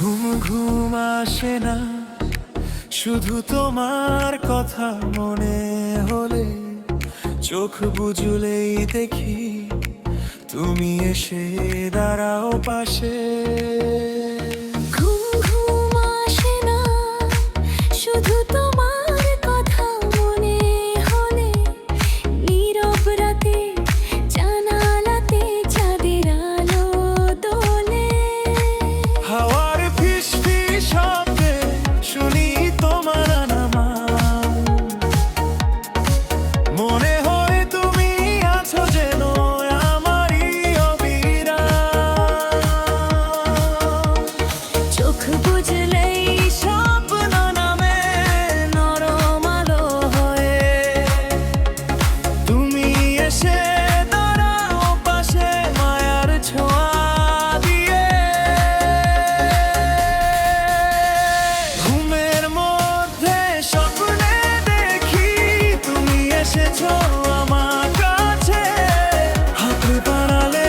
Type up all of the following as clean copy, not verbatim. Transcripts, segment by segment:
ঘুম ঘুম আসে না, শুধু তোমার কথা মনে হলে। চোখ বুজলেই দেখি তুমি এসে দাঁড়াও পাশে। ঘুম ঘুম আসে না, শুধু তোমার কথা মনে হলে। নীরব রাতে জানালাতে চাঁদের আলো দোলে। হাওয়ার ফিসফিস শব্দে শুনি তোমার নাম, মনে হয় তুমি আছো যেন আমারই অবিরাম। চোখ বুজলেই স্বপ্ন নামে নরম আলো হয়ে। তুমি এসে দাঁড়াও পাশে মায়ার ছোঁয়া দিয়ে। ঘুমের মধ্যে স্বপ্নে দেখি তুমি এসেছো আমার কাছে। হাত বাড়ালে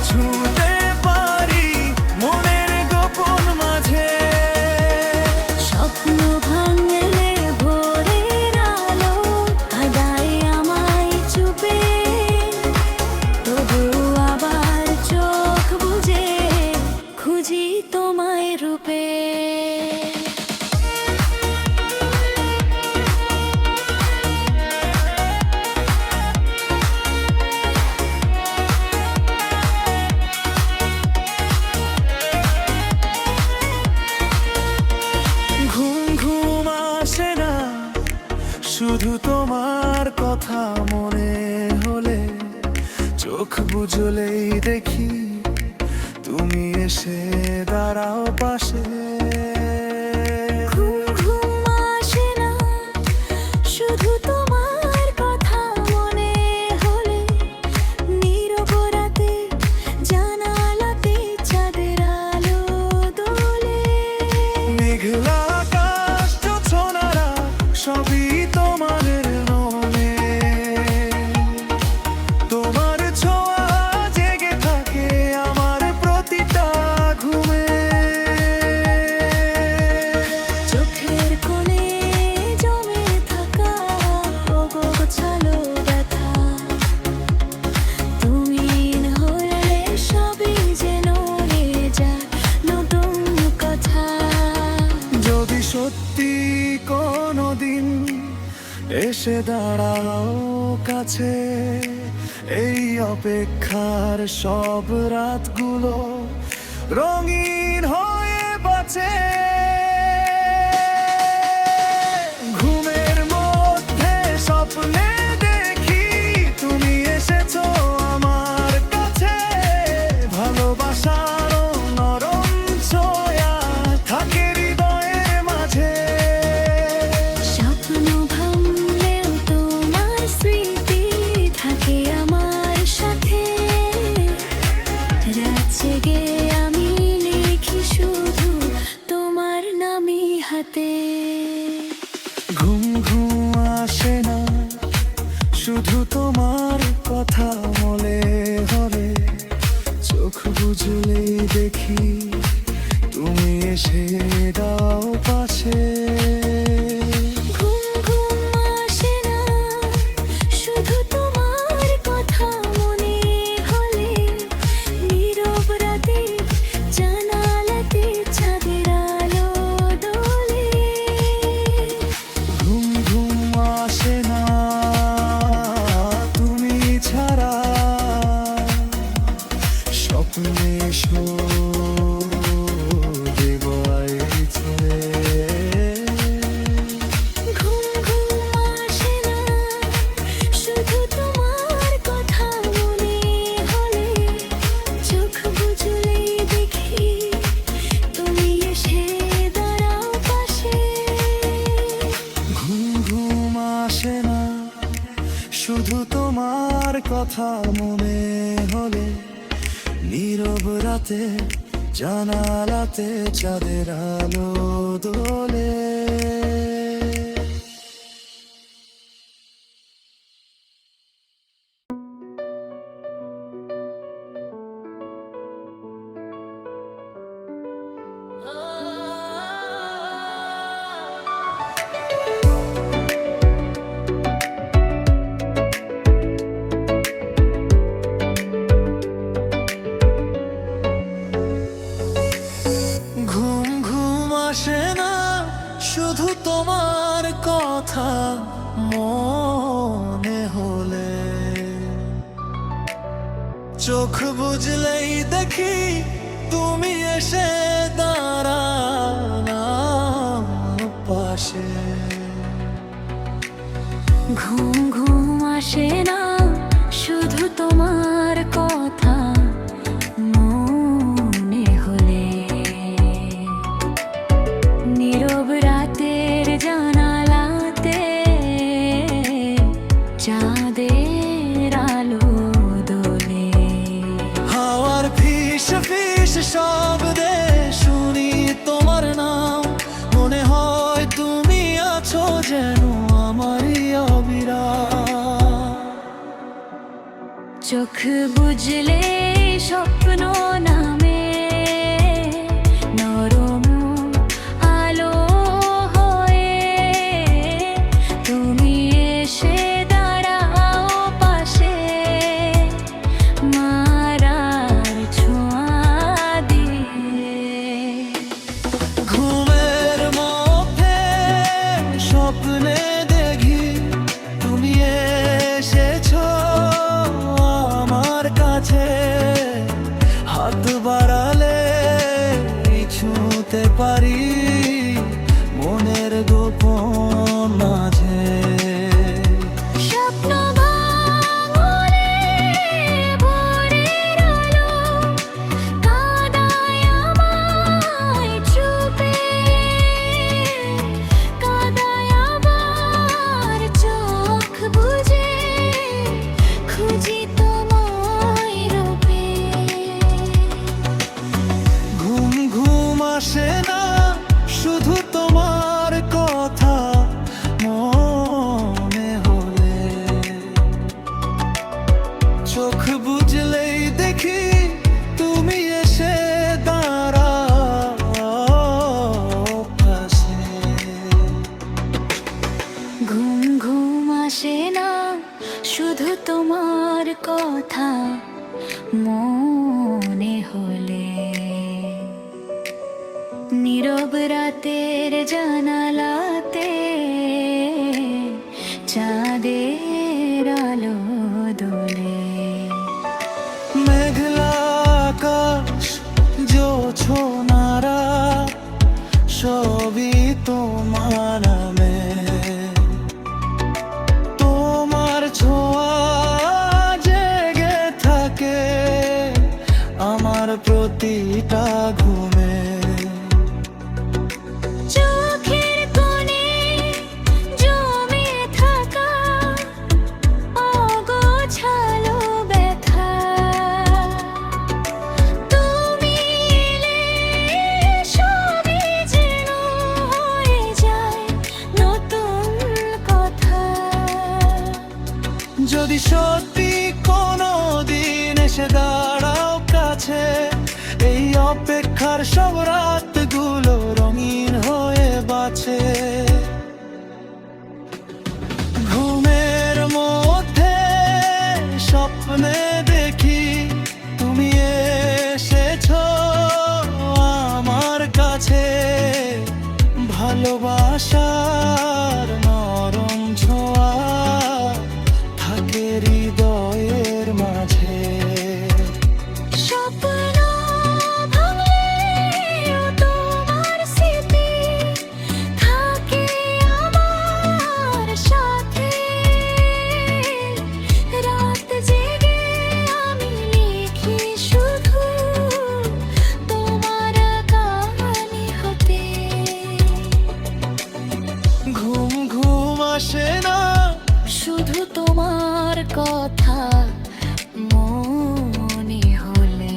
ছুঁতে পারি মনের গোপন মাঝে। স্বপ্ন ভাঙলে ভোরের আলো কাঁদায় আমায় চুপে। তবু আবার চোখ বুজে খুঁজি তোমায় রূপে। ঘুম ঘুম আসে না, শুধু তোমার কথা মনে হলে। চোখ বুজলেই দেখি তুমি এসে দাঁড়াও পাশে। ঘুম ঘুম আসে না, শুধু তোমার কথা মনে হলে। নীরব রাতে জানালাতে চাঁদের আলো দোলে। মেঘলা আকাশ জোছনারা সবই তোমার নামে। তোমার ছোঁয়া জেগে থাকে আমার প্রতিটা ঘুমে। চোখের কোণে জমে থাকা অগোছালো ব্যথা। তুমি হলে সবই যেন রয়ে যায় নতুন কথা। যদি সত্যি কোনোদিন এসে দাঁড়াও কাছে, এই অপেক্ষার সব রাতগুলো রঙিন হয়ে বাঁচে। ঘুমের মধ্যে স্বপ্নে দেখি তুমি এসেছো আমার কাছে। ভালোবাসারও নরম ছোঁয়া থাকে হৃদয়ের মাঝে। স্বপ্ন ভাঙলেও তোমার স্মৃতি থাকে আমার সাথে। রাত জেগে আমি লিখি শুধু তোমার নামই হাতে। ঘুম ঘুম আসে না, শুধু তোমার কথা মনে হলে। চোখ বুঝলেই দেখি তুমি এসে দাও পাশে। ঘুম ঘুম আসে না, শুধু তোমার কথা মনে হলে। নীরব রাতে জানালাতে চাঁদের আলো দোলে। ঘুম ঘুম আসে না, তুমি ছাড়া স্বপ্নে এসো দেব ছেড়ে। ঘুম ঘুম আসে না, শুধু তোমার কথা মনে হলে। চোখ বুজলেই দেখি তুমি এসে দাঁড়াও পাশে। ঘুম ঘুম আসে না, শুধু তোমার কথা মনে হলে। নীরব রাতে জানালাতে চাঁদের আলো দোলে। Oh আসে না শুধু তোমার কথা মনে হলে, চোখ বুঝলেই দেখি তুমি এসে দাঁড়াও পাশে। ঘুম ঘুম আসে না শুধু তোমার কথা মনে হলে, নীরব রাতের জানালাতে চাঁদের আলো দোলে। হাওয়ার ফিস ফিস শব্দে শুনি তোমার নাম, মনে হয় তুমি আছো যেন আমারই অবিরাম। চোখ বুঝলে স্বপ্ন নামে নরম আলো হয়ে, তুমি এসে দাঁড়াও পাশে মারার ছোঁয়া দিয়ে। ঘুমের মধ্যে স্বপ্নে দেখি তুমি এসেছো আমার কাছে, হাত বাড়ালে ছুঁতে পারি মনের গোপন মাঝে। স্বপ্ন ভাঙলে ভোরের আলো কাঁদায় আমায় চুপে, কাঁদায় আবার চোখ বুজে খুঁজি তোমায় রূপে। ঘুম ঘুম আসে না শুধু তোমার কথা মনে হলে, চোখ বুঝলেই দেখি তুমি এসে দাঁড়াও পাশে। ঘুম ঘুম আসে না শুধু তোমার কথা মনে হলে, নীরব রাতের জানালাতে চাঁদের আলো দোলে। মেঘলা আকাশ জোছনারা সবই তোমার নামে, তোমার ছোঁয়া জেগে থাকে আমার প্রতিটা ঘুমে। চোখের কোণে জমে থাকা অগোছালো ব্যথা, তুমি এলে সবই যেন হয়ে যায় নতুন কথা। যদি সত্যি কোনো দিন এসে দাঁড়াও কাছে, এই অপেক্ষার সব রাতগুলো রঙিন হয়ে বাঁচে। ঘুমের মধ্যে স্বপ্নে দেখি তুমি এসেছো আমার কাছে, ভালোবাসার নরম ছোঁয়া থাকে হৃদয়ের মাঝে। স্বপ্ন ভাঙলেও তোমার স্মৃতি থাকে আমার সাথে, রাত জেগে আমি লিখি শুধু তোমার কাহিনী হতে। ঘুম ঘুম আসে না শুধু তোমার কথা মনে হলে,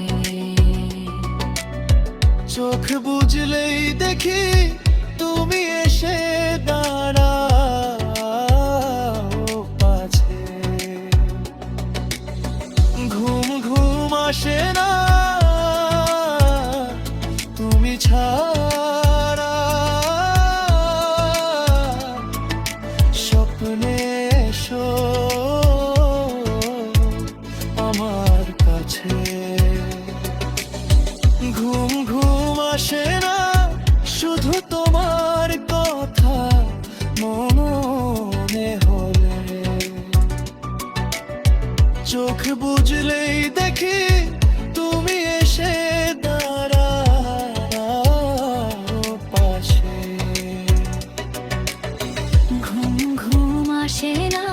চোখ বুঝলেই দেখি তুমি এসে দাঁড়াও পাশে। ঘুম ঘুম আসে না তুমি ছাড়া, স্বপ্নে এসো আমার কাছে। ঘুম ঘুম আসে না শুধু তোমার কথা মনে হলে, চোখ বুঝলেই দেখি তুমি এসে দাঁড়াও পাশে। ঘুম ঘুম আসে না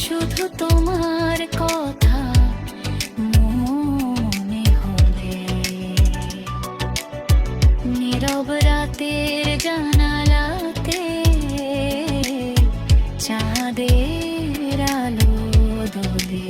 শুধু তোমার কথা মনে হলে, নীরব রাতের জানালাতে চাঁদের আলো দোলে।